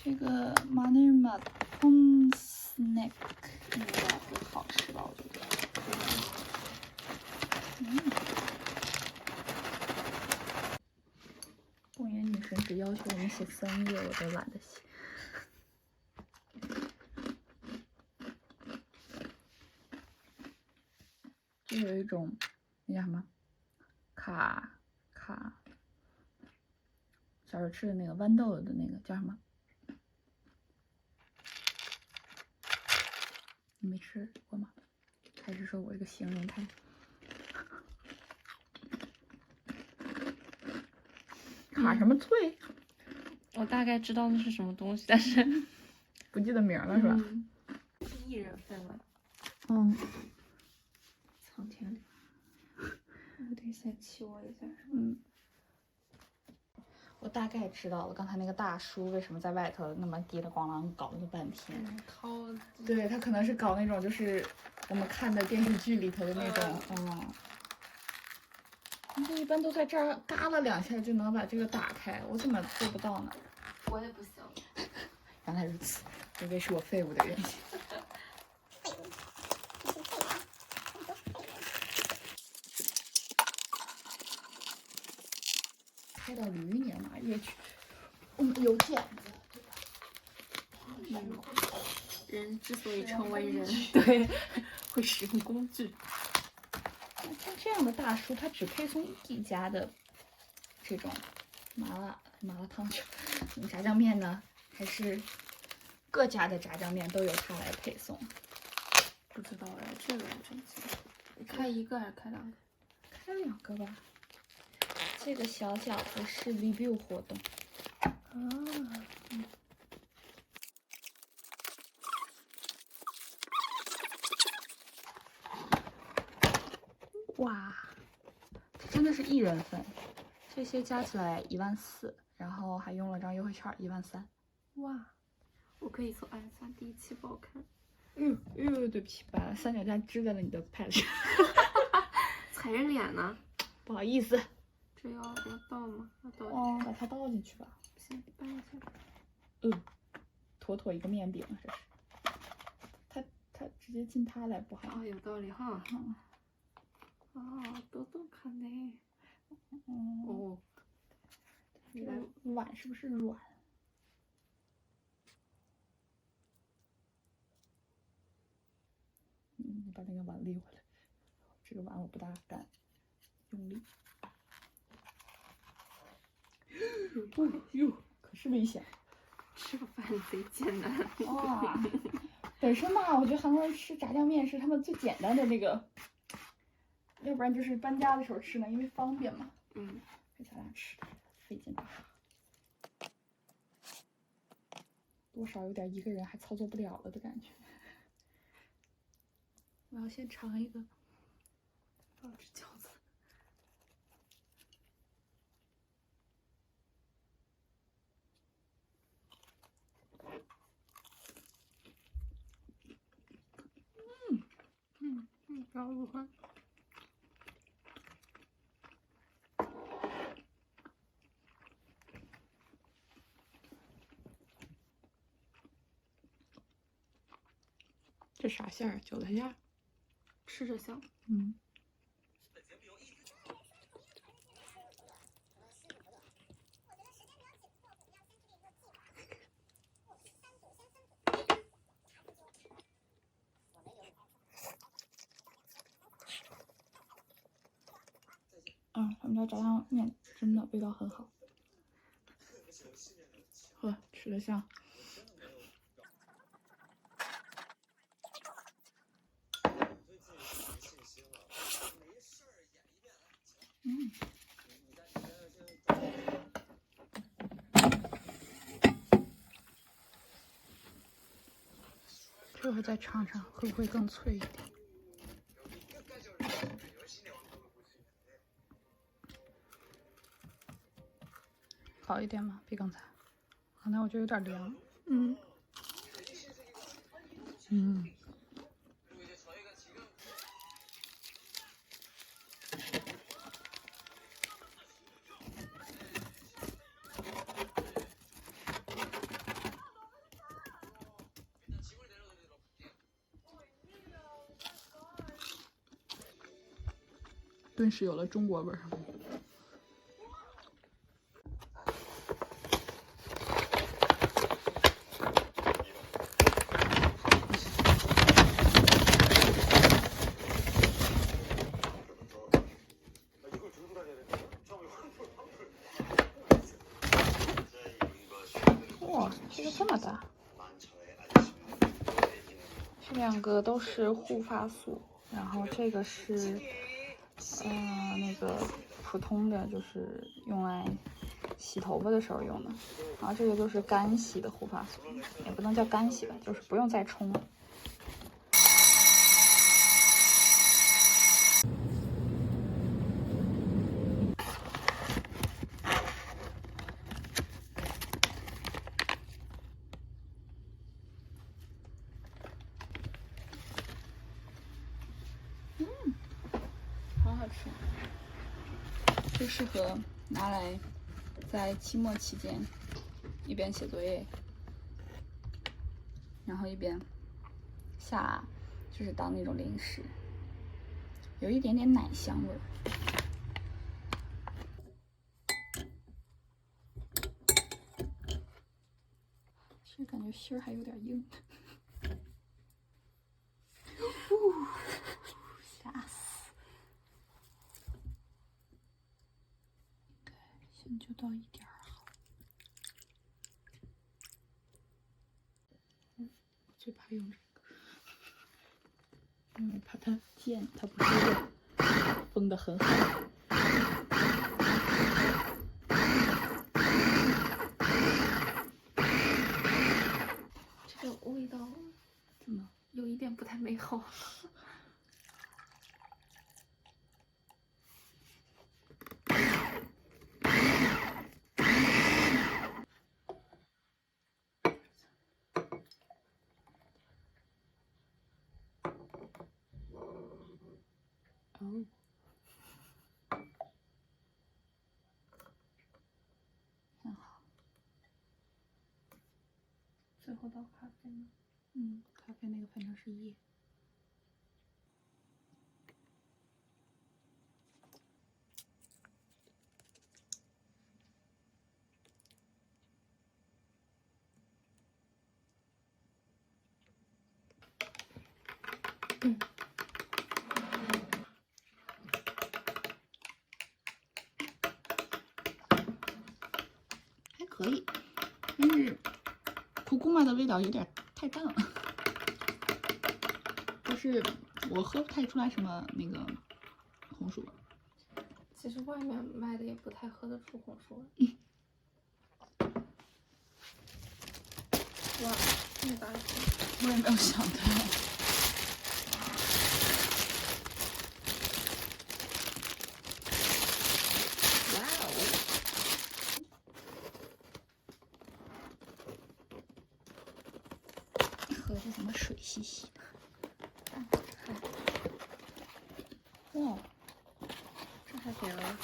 这个 마늘맛 홈 스낵应该会好吃吧？我觉得。公园女神只要求我们写3页，我都懒得写。就有一种那叫什么卡，小时候吃的那个豌豆的那个叫什么？你没吃过吗？还是说我这个形容太……卡什么脆？我大概知道那是什么东西，但是不记得名了是吧？是薏仁份了。苍天里，我得先气我一下。我大概知道了，刚才那个大叔为什么在外头那么滴了咣啷搞了半天。对他可能是搞那种就是我们看的电视剧里头的那种，这一般都在这儿嘎了2下就能把这个打开，我怎么做不到呢？我也不行。原来如此，这位是我废物的原因。开到驴年马月去，我们有剪子，对吧？人之所以成为人，对，会使用工具。像这样的大叔，他只配送一家的这种麻辣烫酒，炸酱面呢，还是各家的炸酱面都由他来配送？不知道哎，这个我真记得。开1个还是开2个？开2个吧。这个小饺子是 review 活动。哇，这真的是1人份，这些加起来14000，然后还用了张优惠券13000。哇，我可以从23第一期不好看。对不起，把三脚架支在了你的 pad 上。踩人脸呢？不好意思。这要倒吗？要倒。把它倒进去吧。行，搬一下。妥一个面饼，这是。它直接进它来不好。有道理哈。多看呢。这个碗是不是软？你把那个碗立回来。这个碗我不大敢用力。可是危险。吃个饭贼艰难。哇，本身嘛，我觉得韩国人吃炸酱面是他们最简单的那个，要不然就是搬家的时候吃呢，因为方便嘛。给咱俩吃，费劲吧。多少有点一个人还操作不了了的感觉。我要先尝一个，好吃饺子。不要入饭。这啥馅儿？韭菜馅儿。吃着香。他们家炸酱面真的味道很好。吃得香。这会再尝尝，会不会更脆一点？好一点吗？比刚才？刚才我觉得有点凉。顿时有了中国味儿。哇，这个这么大！这两个都是护发素，然后这个是，那个普通的，就是用来洗头发的时候用的。然后这个就是干洗的护发素，也不能叫干洗吧，就是不用再冲了。好好吃，就适合拿来在期末期间一边写作业，然后一边就是当那种零食，有一点点奶香味儿。其实感觉芯儿还有点硬。吓死！先就倒一点儿好。最怕用这个，因为怕它溅，它不是封得很好。这个味道怎么？有一点不太美好。哦，很好。最后倒咖啡吗？咖啡那个反正是液。还可以，但是蒲公嘛的味道有点太淡了，就是我喝不太出来什么那个红薯味。其实外面卖的也不太喝得出红薯味。哇，这么大一颗！我也没有想到。哇哦！喝的怎么水兮兮的？哇，这还给了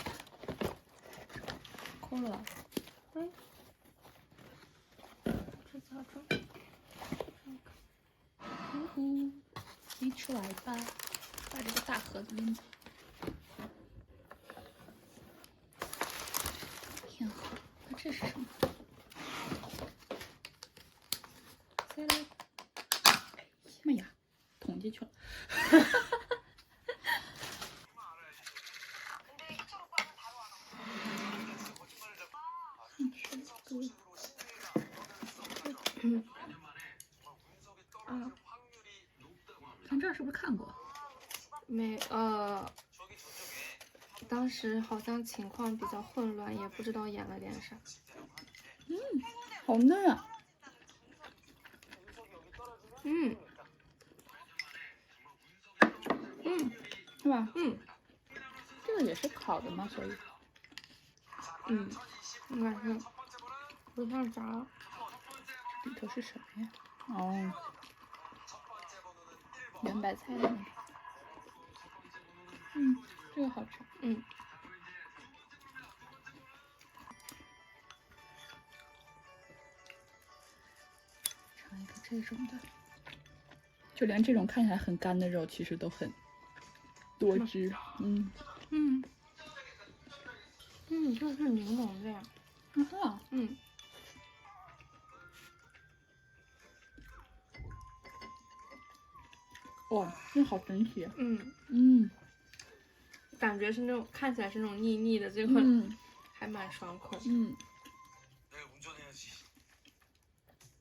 扣了。这咋整？你出来吧，把这个大盒子拎走。挺好。那这是什么？再来。哎妈呀，捅进去了。咱这儿是不是看过？没，当时好像情况比较混乱，也不知道演了点啥。好嫩啊！是吧？这个也是烤的吗？所以，应该是不像炸。里头是什么呀？哦，圆白菜的那个。这个好吃。尝一个这种的，就连这种看起来很干的肉，其实都很多汁。这是柠檬的呀。啊，哇，这好神奇。感觉是那种看起来是那种腻腻的，结果还蛮爽口。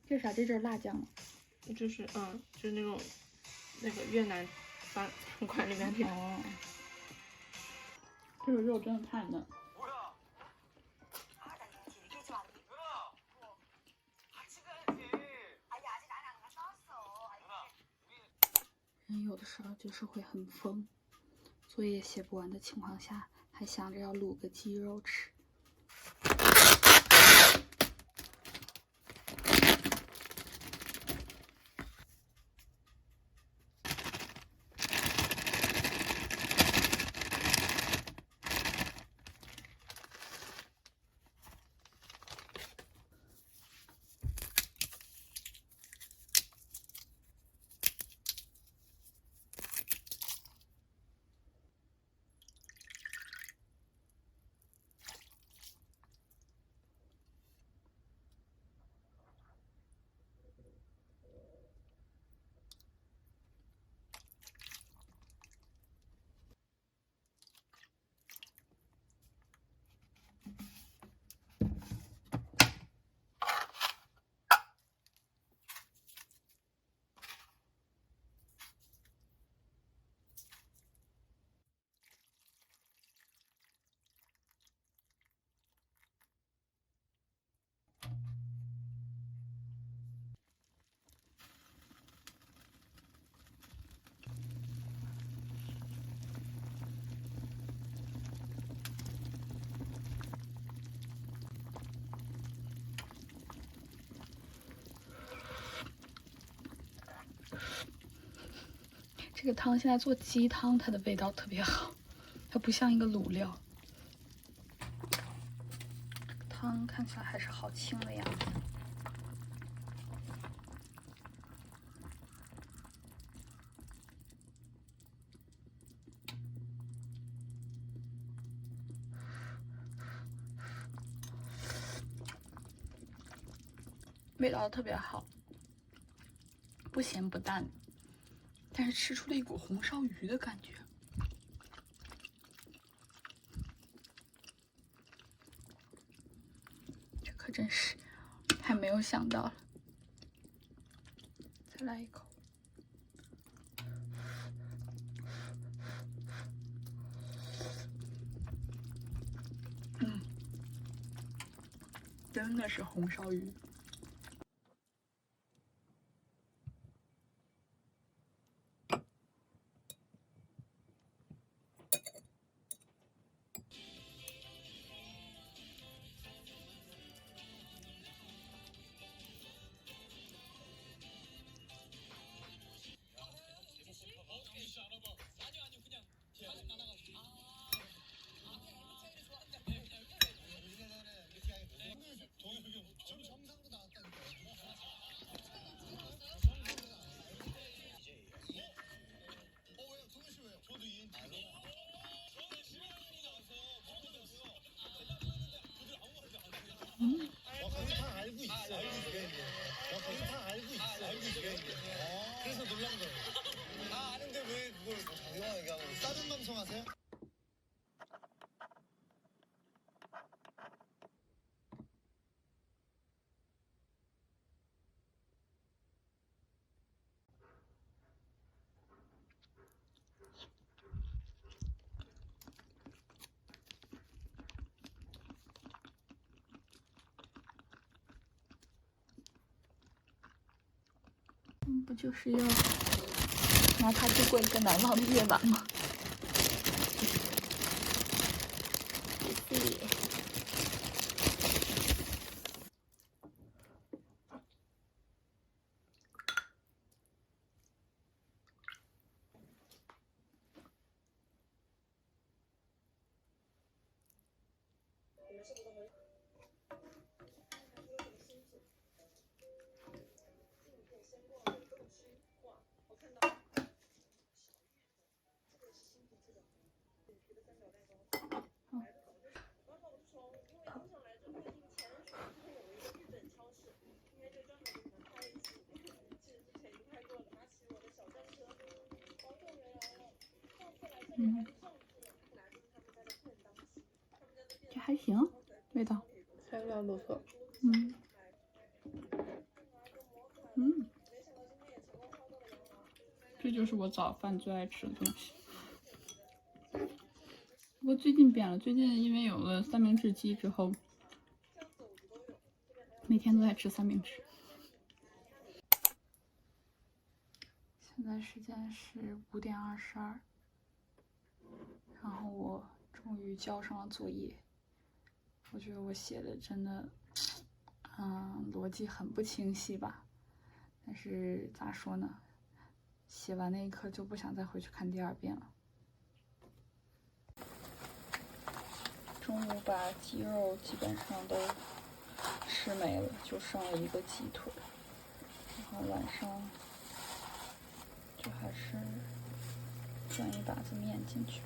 这啥？这是辣酱吗？就是就是那个越南饭馆里面的。哦，这个肉真的太嫩。人有的时候就是会很疯，作业写不完的情况下，还想着要卤个鸡肉吃。这个汤现在做鸡汤，它的味道特别好，它不像一个卤料。这个汤看起来还是好清的样子。味道特别好，不咸不淡，但是吃出了一股红烧鱼的感觉。这可真是太没有想到了。再来一口。真的是红烧鱼。그래서 놀란 거예요. 다 아는데 왜 그걸 자기와 얘기하고 다른 방송 하세요?不就是要拿它度过一个难忘的夜晚吗？谢谢。这还行，味道。材料不错。这就是我早饭最爱吃的东西。不过最近变了，最近因为有了三明治机之后，每天都在吃三明治。现在时间是5点22，然后我终于交上了作业。我觉得我写的真的，逻辑很不清晰吧。但是咋说呢？写完那一刻就不想再回去看第2遍了。中午把鸡肉基本上都吃没了，就剩了一个鸡腿。然后晚上就还是转一把子面进去。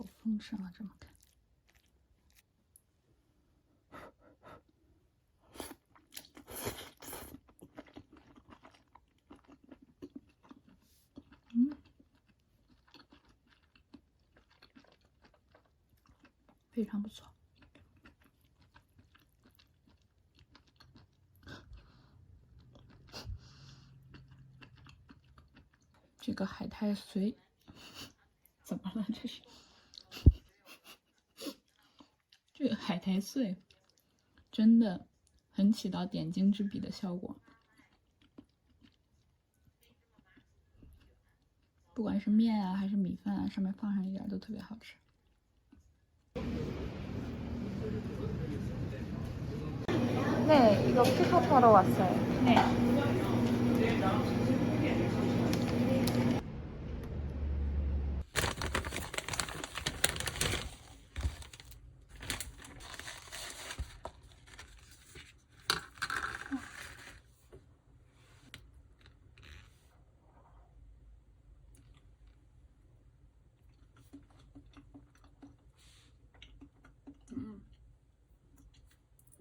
好丰盛啊，这么看。非常不错。这个海苔碎怎么了？这是这个海苔碎真的很起到点睛之笔的效果，不管是面啊还是米饭啊，上面放上一点都特别好吃。네이거 픽업하러 왔어요. 네.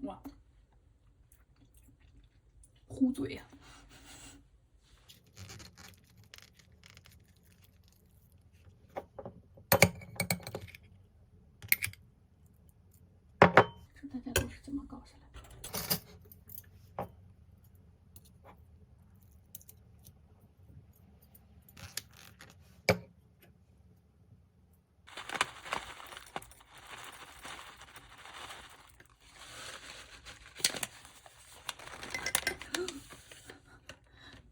哇，糊嘴呀、这大家都是怎么搞下来的？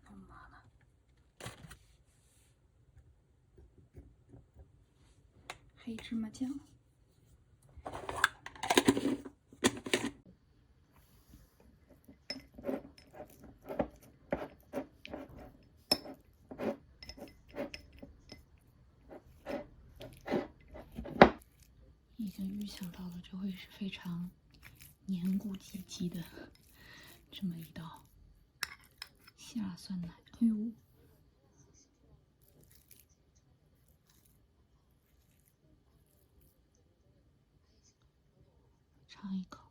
弄麻了。黑芝麻酱。已经预想到了，这会是非常黏咕唧唧的这么一道希腊酸奶。哎呦，尝一口。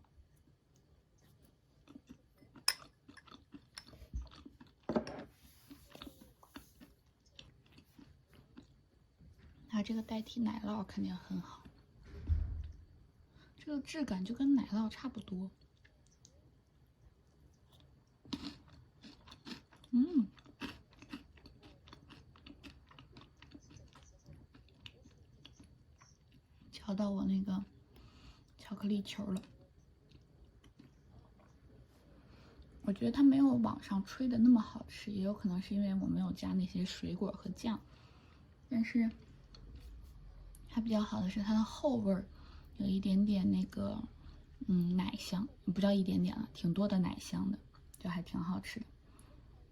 它这个代替奶酪肯定很好，这个质感就跟奶酪差不多。嗯，嚼到我那个巧克力球了。我觉得它没有网上吹的那么好吃，也有可能是因为我没有加那些水果和酱，但是它比较好的是它的后味儿，有一点点那个奶香，不叫一点点了，挺多的奶香的，就还挺好吃的。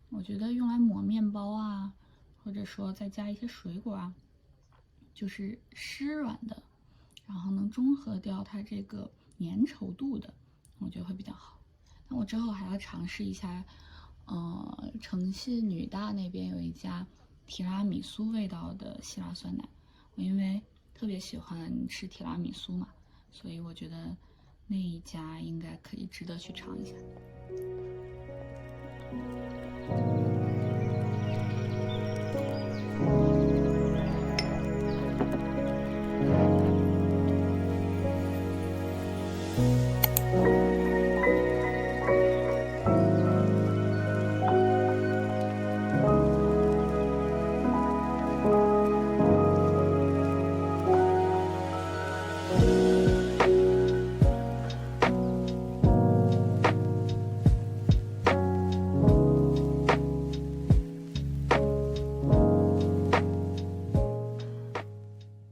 我觉得用来抹面包啊，或者说再加一些水果啊，就是湿软的，然后能中和掉它这个粘稠度的，我觉得会比较好。那我之后还要尝试一下，诚信女大那边有一家提拉米苏味道的希腊酸奶，我因为特别喜欢吃提拉米苏嘛，所以我觉得那一家应该可以值得去尝一下。